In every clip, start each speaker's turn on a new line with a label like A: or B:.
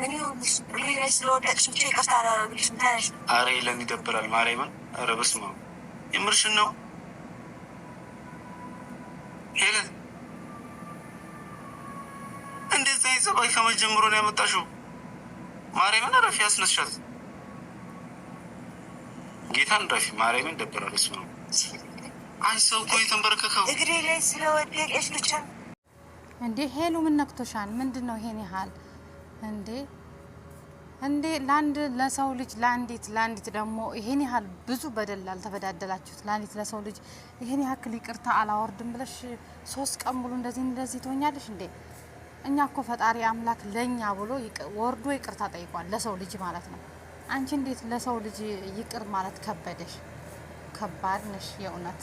A: ምን ይሁንሽ? ሪላይስ ስለወደቅሽ ብቻ ይቅርታ አላደርግልሽ ምታነሽ። አረ ይለን ይደብራል። ማርያምን አረ በስመ አብ የምርሽን ነው ሄለን? እንደዛ ይዘባይ ከመጀመሩ ነው ያመጣሽው? ማርያምን አረፊ ያስነሻት ጌታን ረፊ ማርያምን ደብራል። በስመ አብ አይ ሰው እኮ የተንበረከከው እግሬ ላይ ስለወደቀሽ ብቻ
B: እንዴ። ሄሉ ምን ነክቶሻል? ምንድነው ይሄን ያህል እንዴ ለአንድ ለሰው ልጅ ለአንዲት ደግሞ ይሄን ያህል ብዙ በደል አልተበዳደላችሁት። ለአንዲት ለሰው ልጅ ይሄን ያህል ይቅርታ አላወርድም ብለሽ 3 ቀን ሙሉ እንደዚህ ትሆኛለሽ እንዴ? እኛ እኮ ፈጣሪ አምላክ ለኛ ብሎ ወርዶ ይቅርታ ጠይቋል፣ ለሰው ልጅ ማለት ነው። አንቺ እንዴት ለሰው ልጅ ይቅር ማለት ከበደሽ? ከባድ ነሽ የእውነት።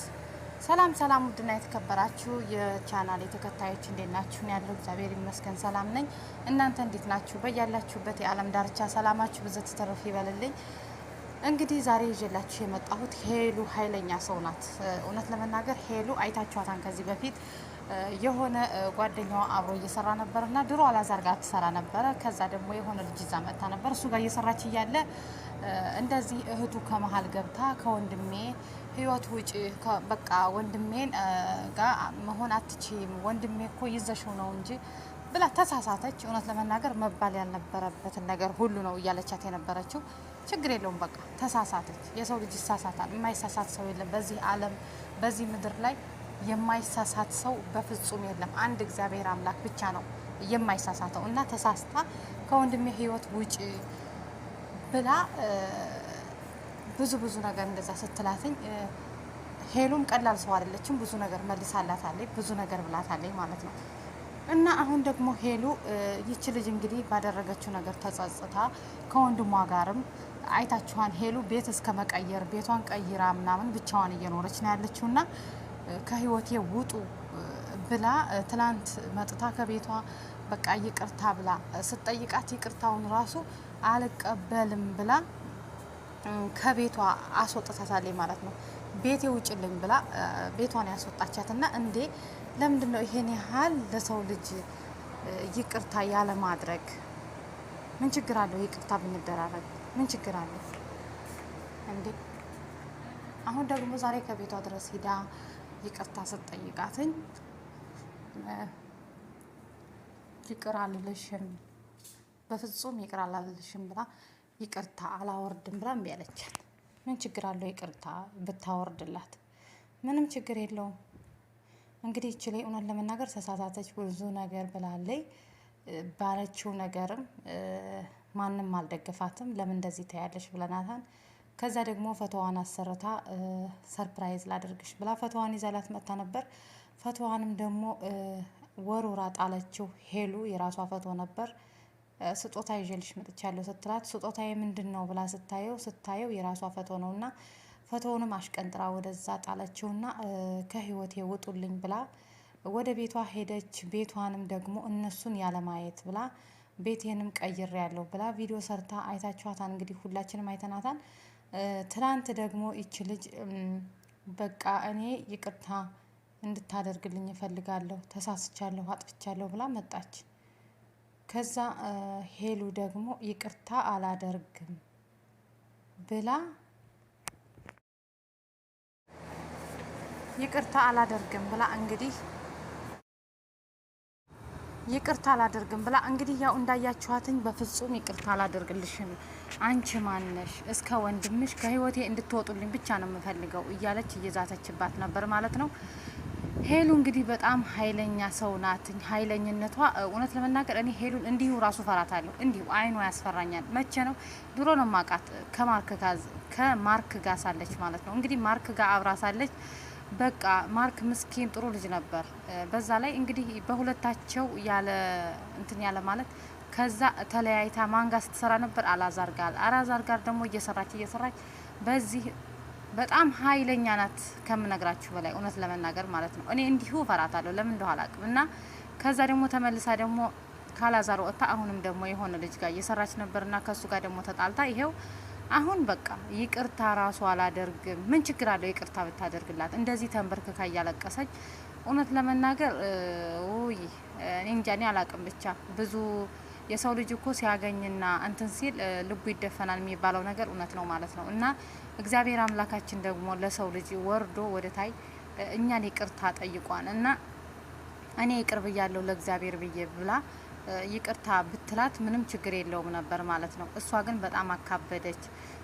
B: ሰላም ውድና የተከበራችሁ የቻናል ተከታዮች እንዴት ናችሁ? ነው ያለው። እግዚአብሔር ይመስገን ሰላም ነኝ። እናንተ እንዴት ናችሁ? በያላችሁበት የዓለም ዳርቻ ሰላማችሁ ብዘት ተረፍ ይበልልኝ። እንግዲህ ዛሬ ይዤላችሁ የመጣሁት ሄሉ ኃይለኛ ሰው ናት። እውነት ለመናገር ሄሉ አይታችኋታን ከዚህ በፊት የሆነ ጓደኛዋ አብሮ እየሰራ ነበርና ድሮ አላዛር ጋር ትሰራ ነበረ። ከዛ ደግሞ የሆነ ልጅ ይዛ መጣ ነበር። እሱ ጋር እየሰራች እያለ እንደዚህ እህቱ ከመሀል ገብታ ከወንድሜ ህይወት ውጪ በቃ ወንድሜን ጋር መሆን አትችይም፣ ወንድሜ እኮ ይዘሽው ነው እንጂ ብላ ተሳሳተች። እውነት ለመናገር መባል ያልነበረበትን ነገር ሁሉ ነው እያለቻት የነበረችው። ችግር የለውም በቃ ተሳሳተች። የሰው ልጅ ይሳሳታል። የማይሳሳት ሰው የለም በዚህ ዓለም በዚህ ምድር ላይ የማይሳሳት ሰው በፍጹም የለም። አንድ እግዚአብሔር አምላክ ብቻ ነው የማይሳሳተው። እና ተሳስታ ከወንድሜ ህይወት ውጪ ብላ ብዙ ነገር እንደዛ ስትላትኝ ሄሉም ቀላል ሰው አይደለችም። ብዙ ነገር መልሳላታለች፣ ብዙ ነገር ብላታለች ማለት ነው። እና አሁን ደግሞ ሄሉ ይቺ ልጅ እንግዲህ ባደረገችው ነገር ተጸጽታ ከወንድሟ ጋርም አይታችኋን ሄሉ ቤት እስከ መቀየር ቤቷን ቀይራ ምናምን ብቻዋን እየኖረች ነው ያለችውና ከህይወቴ ውጡ ብላ ትላንት መጥታ ከቤቷ በቃ ይቅርታ ብላ ስትጠይቃት ይቅርታውን ራሱ አልቀበልም ብላ ከቤቷ አስወጥታታለች ማለት ነው። ቤቴ ውጭልኝ ብላ ቤቷን ያስወጣቻትና እንዴ ለምንድን ነው ይሄን ያህል ለሰው ልጅ ይቅርታ ያለ ማድረግ? ምን ችግር አለው? ይቅርታ ብንደራረግ ምን ችግር አለው እንዴ? አሁን ደግሞ ዛሬ ከቤቷ ድረስ ሂዳ ይቅርታ ስትጠይቃትኝ ይቅር አልልሽም፣ በፍጹም ይቅር አልልሽም ብላ ይቅርታ አላወርድም ብላ እምቢ አለቻት። ምን ችግር አለው ይቅርታ ብታወርድላት? ምንም ችግር የለውም። እንግዲህ ይቺ ላይ እውነት ለመናገር ተሳሳተች፣ ብዙ ነገር ብላለች። ባለችው ነገርም ማንም አልደገፋትም። ለምን እንደዚህ ታያለሽ ብለናታን። ከዛ ደግሞ ፈቶዋን አሰርታ ሰርፕራይዝ ላድርግሽ ብላ ፈቶዋን ይዛላት መጣ ነበር። ፈቶዋንም ደግሞ ወሩራ ጣለችው። ሄሉ የራሷ ፈቶ ነበር። ስጦታ ይዤልሽ መጥቻለሁ ስትላት ስጦታዬ ምንድን ነው ብላ ስታየው የራሷ ፈቶ ነውና ፈቶውንም አሽቀንጥራ ወደዛ ጣለችውና ከህይወቴ ውጡልኝ ብላ ወደ ቤቷ ሄደች። ቤቷንም ደግሞ እነሱን ያለማየት ብላ ቤቴንም ቀይሬ ያለው ብላ ቪዲዮ ሰርታ አይታችኋታን። እንግዲህ ሁላችንም አይተናታን። ትናንት ደግሞ ይች ልጅ በቃ እኔ ይቅርታ እንድታደርግልኝ እፈልጋለሁ፣ ተሳስቻለሁ፣ አጥፍቻለሁ ብላ መጣች። ከዛ ሄሉ ደግሞ ይቅርታ አላደርግም ብላ እንግዲህ ያው እንዳያችኋትኝ በፍጹም ይቅርታ አላደርግልሽም፣ አንቺ ማነሽ? እስከ ወንድምሽ ከህይወቴ እንድትወጡልኝ ብቻ ነው የምፈልገው እያለች እየዛተችባት ነበር ማለት ነው። ሄሉ እንግዲህ በጣም ኃይለኛ ሰው ናት። ኃይለኝነቷ እውነት ለመናገር እኔ ሄሉን እንዲሁ ራሱ ፈራታለሁ። እንዲሁ አይኗ ያስፈራኛል። መቼ ነው? ድሮ ነው ማቃት ከማርክ ጋር ሳለች ማለት ነው። እንግዲህ ማርክ ጋር አብራ ሳለች በቃ ማርክ ምስኪን ጥሩ ልጅ ነበር። በዛ ላይ እንግዲህ በሁለታቸው ያለ ማለት ከዛ ተለያይታ ማንጋ ስትሰራ ነበር አላዛር ጋር ደግሞ እየሰራች በዚህ በጣም ኃይለኛ ናት ከምነግራችሁ በላይ እውነት ለመናገር ማለት ነው። እኔ እንዲሁ ፈራታለሁ ለምን እንደሆነ አላውቅም። እና ከዛ ደግሞ ተመልሳ ደግሞ ካላዛር ወጣ አሁንም ደግሞ የሆነ ልጅ ጋር እየሰራች ነበርና ከሱ ጋር ደግሞ ተጣልታ ይሄው አሁን በቃ ይቅርታ ራሱ አላደርግም። ምን ችግር አለው ይቅርታ ብታደርግላት? እንደዚህ ተንበርክካ እያለቀሰች እውነት ለመናገር እኔ እንጃ እኔ አላውቅም። ብቻ ብዙ የሰው ልጅ እኮ ሲያገኝና እንትን ሲል ልቡ ይደፈናል የሚባለው ነገር እውነት ነው ማለት ነው። እና እግዚአብሔር አምላካችን ደግሞ ለሰው ልጅ ወርዶ ወደ ታይ እኛን ይቅርታ ጠይቋን እና እኔ ይቅር ብያለሁ ለእግዚአብሔር ብዬ ብላ ይቅርታ ብትላት ምንም ችግር የለውም ነበር ማለት ነው። እሷ ግን በጣም አካበደች።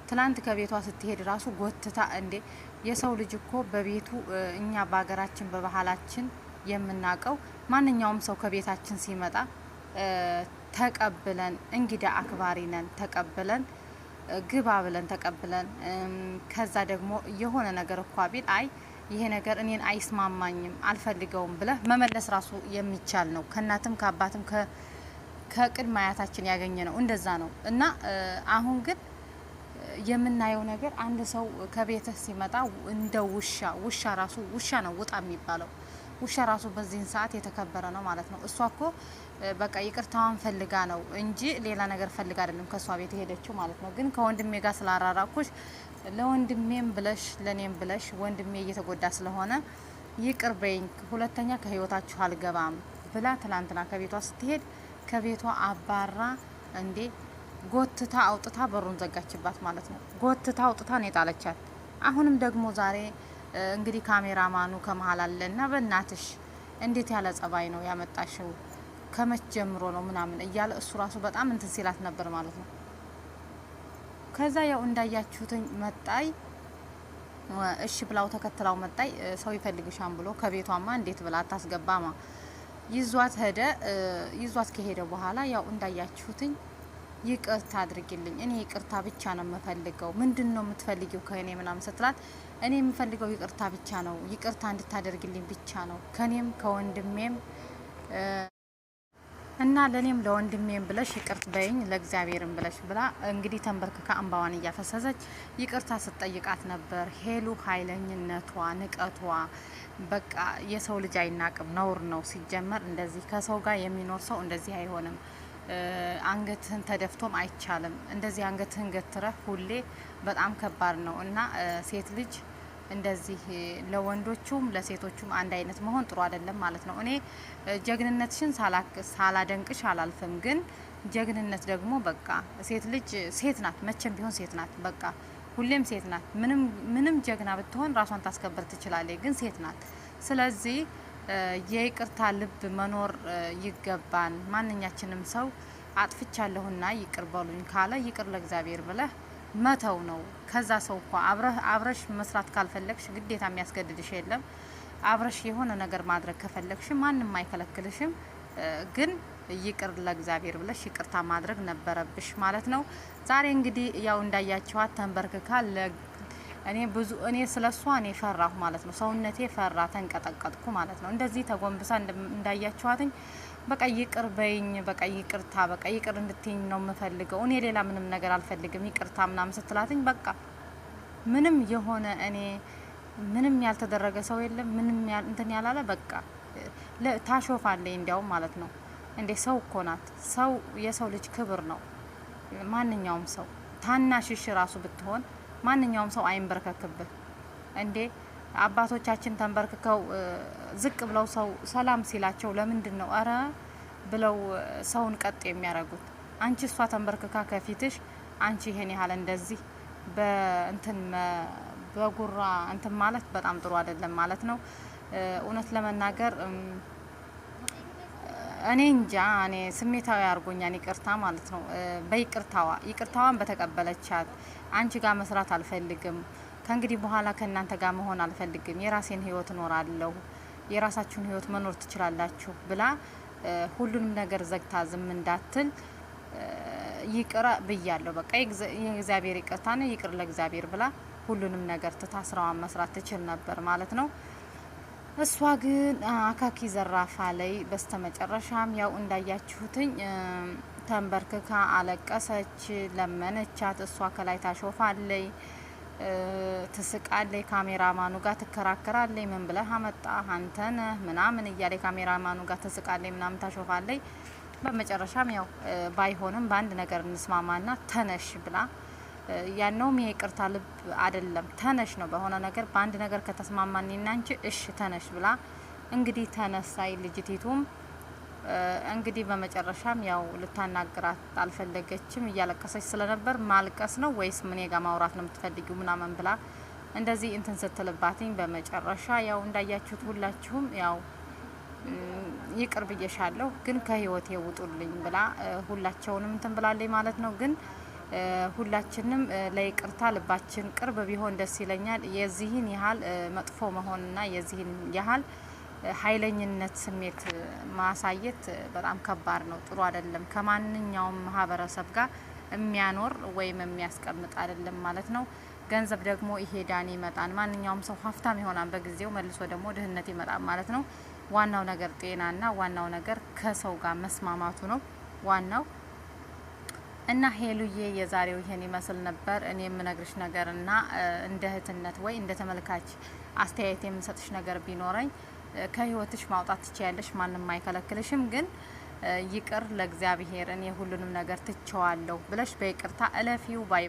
B: ትላንት ከቤቷ ስትሄድ ራሱ ጎትታ እንዴ የሰው ልጅ እኮ በቤቱ እኛ በሀገራችን በባህላችን የምናውቀው ማንኛውም ሰው ከቤታችን ሲመጣ ተቀብለን እንግዳ አክባሪ ነን ተቀብለን ግባ ብለን ተቀብለን ከዛ ደግሞ የሆነ ነገር እኳ ቢል አይ ይሄ ነገር እኔን አይስማማኝም አልፈልገውም ብለህ መመለስ ራሱ የሚቻል ነው። ከእናትም ከአባትም ከቅድመ አያታችን ያገኘ ነው እንደዛ ነው። እና አሁን ግን የምናየው ነገር አንድ ሰው ከቤትህ ሲመጣ እንደ ውሻ ራሱ ውሻ ነው ውጣ የሚባለው። ውሻ ራሱ በዚህን ሰዓት የተከበረ ነው ማለት ነው። እሷ እኮ በቃ ይቅርታዋን ፈልጋ ነው እንጂ ሌላ ነገር ፈልጋ አይደለም ከሷ ቤት የሄደችው ማለት ነው። ግን ከወንድሜ ጋር ስላራራኩሽ ለወንድሜም ብለሽ ለኔም ብለሽ ወንድሜ እየተጎዳ ስለሆነ ይቅር በይኝ፣ ሁለተኛ ከህይወታችሁ አልገባም ብላ ትላንትና ከቤቷ ስትሄድ ከቤቷ አባራ እንዴ ጎትታ አውጥታ በሩን ዘጋችባት ማለት ነው። ጎትታ አውጥታ ነው የጣለቻት። አሁንም ደግሞ ዛሬ እንግዲህ ካሜራማኑ ከመሀል አለና በእናትሽ እንዴት ያለ ጸባይ ነው ያመጣሽው ከመች ጀምሮ ነው ምናምን እያለ እሱ ራሱ በጣም እንትን ሲላት ነበር ማለት ነው። ከዛ ያው እንዳያችሁትኝ መጣይ እሺ ብላው ተከትላው መጣይ ሰው ይፈልግሻም ብሎ ከቤቷማ እንዴት ብላ አታስገባማ ይዟት ሄደ። ይዟት ከሄደ በኋላ ያው እንዳያችሁትኝ ይቅርታ አድርጊልኝ፣ እኔ ይቅርታ ብቻ ነው የምፈልገው። ምንድን ነው የምትፈልጊው ከእኔ ምናምን ስትላት እኔ የምፈልገው ይቅርታ ብቻ ነው፣ ይቅርታ እንድታደርግልኝ ብቻ ነው ከኔም ከወንድሜም እና ለኔም ለወንድሜም ብለሽ ይቅርት በይኝ ለእግዚአብሔርም ብለሽ ብላ እንግዲህ ተንበርክካ እንባዋን እያፈሰሰች ይቅርታ ስትጠይቃት ነበር። ሄሉ ኃይለኝነቷ ንቀቷ በቃ የሰው ልጅ አይናቅም፣ ነውር ነው ሲጀመር። እንደዚህ ከሰው ጋር የሚኖር ሰው እንደዚህ አይሆንም። አንገትህን ተደፍቶም አይቻልም። እንደዚህ አንገትህን ገትረህ ሁሌ በጣም ከባድ ነው እና ሴት ልጅ እንደዚህ ለወንዶቹም ለሴቶቹም አንድ አይነት መሆን ጥሩ አይደለም ማለት ነው። እኔ ጀግንነትሽን ሳላደንቅሽ አላልፍም፣ ግን ጀግንነት ደግሞ በቃ ሴት ልጅ ሴት ናት፣ መቼም ቢሆን ሴት ናት። በቃ ሁሌም ሴት ናት። ምንም ጀግና ብትሆን ራሷን ታስከበር ትችላለች፣ ግን ሴት ናት። ስለዚህ የይቅርታ ልብ መኖር ይገባን። ማንኛችንም ሰው አጥፍቻለሁና ይቅር በሉኝ ካለ ይቅር ለእግዚአብሔር ብለህ መተው ነው። ከዛ ሰው እኮ አብረሽ መስራት ካልፈለግሽ ግዴታ የሚያስገድድሽ የለም። አብረሽ የሆነ ነገር ማድረግ ከፈለግሽ ማንም አይከለክልሽም። ግን ይቅር ለእግዚአብሔር ብለሽ ይቅርታ ማድረግ ነበረብሽ ማለት ነው። ዛሬ እንግዲህ ያው እንዳያችኋት ተንበርክካ እኔ ስለሷ እኔ ፈራሁ ማለት ነው። ሰውነቴ ፈራ፣ ተንቀጠቀጥኩ ማለት ነው። እንደዚህ ተጎንብሳ እንዳያችኋትኝ በቃ ይቅር በይኝ፣ በቃ ይቅርታ፣ በቃ ይቅር እንድትይኝ ነው የምፈልገው። እኔ ሌላ ምንም ነገር አልፈልግም፣ ይቅርታ ምናምን ስትላትኝ በቃ ምንም የሆነ እኔ ምንም ያልተደረገ ሰው የለም፣ ምንም እንትን ያላለ በቃ ታሾፋለኝ እንዲያውም ማለት ነው። እንዴ ሰው እኮ ናት። ሰው የሰው ልጅ ክብር ነው። ማንኛውም ሰው ታናሽሽ ራሱ ብትሆን ማንኛውም ሰው አይንበርከክብህ እንዴ። አባቶቻችን ተንበርክከው ዝቅ ብለው ሰው ሰላም ሲላቸው ለምንድን ነው አረ ብለው ሰውን ቀጥ የሚያደርጉት? አንቺ እሷ ተንበርክካ ከፊትሽ አንቺ ይሄን ያህል እንደዚህ በእንትን በጉራ እንትን ማለት በጣም ጥሩ አይደለም ማለት ነው። እውነት ለመናገር እኔ እንጃ፣ እኔ ስሜታዊ አድርጎኛል ይቅርታ ማለት ነው። ይቅርታዋን በተቀበለቻት አንቺ ጋር መስራት አልፈልግም፣ ከእንግዲህ በኋላ ከእናንተ ጋር መሆን አልፈልግም፣ የራሴን ህይወት እኖራለሁ፣ የራሳችሁን ህይወት መኖር ትችላላችሁ ብላ ሁሉንም ነገር ዘግታ ዝም እንዳትል ይቅር ብያለሁ፣ በቃ የእግዚአብሔር ይቅርታ ነው፣ ይቅር ለእግዚአብሔር ብላ ሁሉንም ነገር ትታ ስራዋን መስራት ትችል ነበር ማለት ነው። እሷ ግን አካኪ ዘራፋ ላይ በስተመጨረሻም ያው እንዳያችሁትኝ ተንበርክካ አለቀሰች፣ ለመነቻት። እሷ ከላይ ታሾፋለይ፣ ትስቃለይ፣ ካሜራማኑ ጋር ትከራከራለይ። ምን ብለህ አመጣ አንተነ ምናምን እያለ ካሜራማኑ ጋር ትስቃለይ፣ ምናምን ታሾፋለይ። በመጨረሻም ያው ባይሆንም በአንድ ነገር እንስማማና ተነሽ ብላ ያነውም የይቅርታ ልብ አይደለም ተነሽ ነው። በሆነ ነገር በአንድ ነገር ከተስማማን እናንቺ እሺ ተነሽ ብላ እንግዲህ ተነሳይ። ልጅቲቱም እንግዲህ በመጨረሻም ያው ልታናግራት አልፈለገችም እያለቀሰች ስለነበር ማልቀስ ነው ወይስ ምን ጋር ማውራት ነው የምትፈልጊው ምናምን ብላ እንደዚህ እንትን ስትልባትኝ በመጨረሻ ያው እንዳያችሁት ሁላችሁም ያው ይቅር ብዬሻለሁ ግን ከህይወቴ ውጡልኝ ብላ ሁላቸውንም እንትን ብላለች ማለት ነው። ግን ሁላችንም ለይቅርታ ልባችን ቅርብ ቢሆን ደስ ይለኛል። የዚህን ያህል መጥፎ መሆንና የዚህን ያህል ኃይለኝነት ስሜት ማሳየት በጣም ከባድ ነው፣ ጥሩ አይደለም። ከማንኛውም ማህበረሰብ ጋር የሚያኖር ወይም የሚያስቀምጥ አይደለም ማለት ነው። ገንዘብ ደግሞ ይሄዳን ይመጣን፣ ማንኛውም ሰው ሀብታም ይሆናል በጊዜው፣ መልሶ ደግሞ ድህነት ይመጣል ማለት ነው። ዋናው ነገር ጤናና ዋናው ነገር ከሰው ጋር መስማማቱ ነው ዋናው። እና ሄሉዬ የዛሬው ይሄን ይመስል ነበር። እኔ የምነግርሽ ነገርና እንደ እህትነት ወይ እንደ ተመልካች አስተያየት የምሰጥሽ ነገር ቢኖረኝ ከህይወትሽ ማውጣት ትችያለሽ፣ ማንም አይከለክልሽም። ግን ይቅር ለእግዚአብሔር እኔ ሁሉንም ነገር ትቸዋለሁ ብለሽ በይቅርታ እለፊው ባይ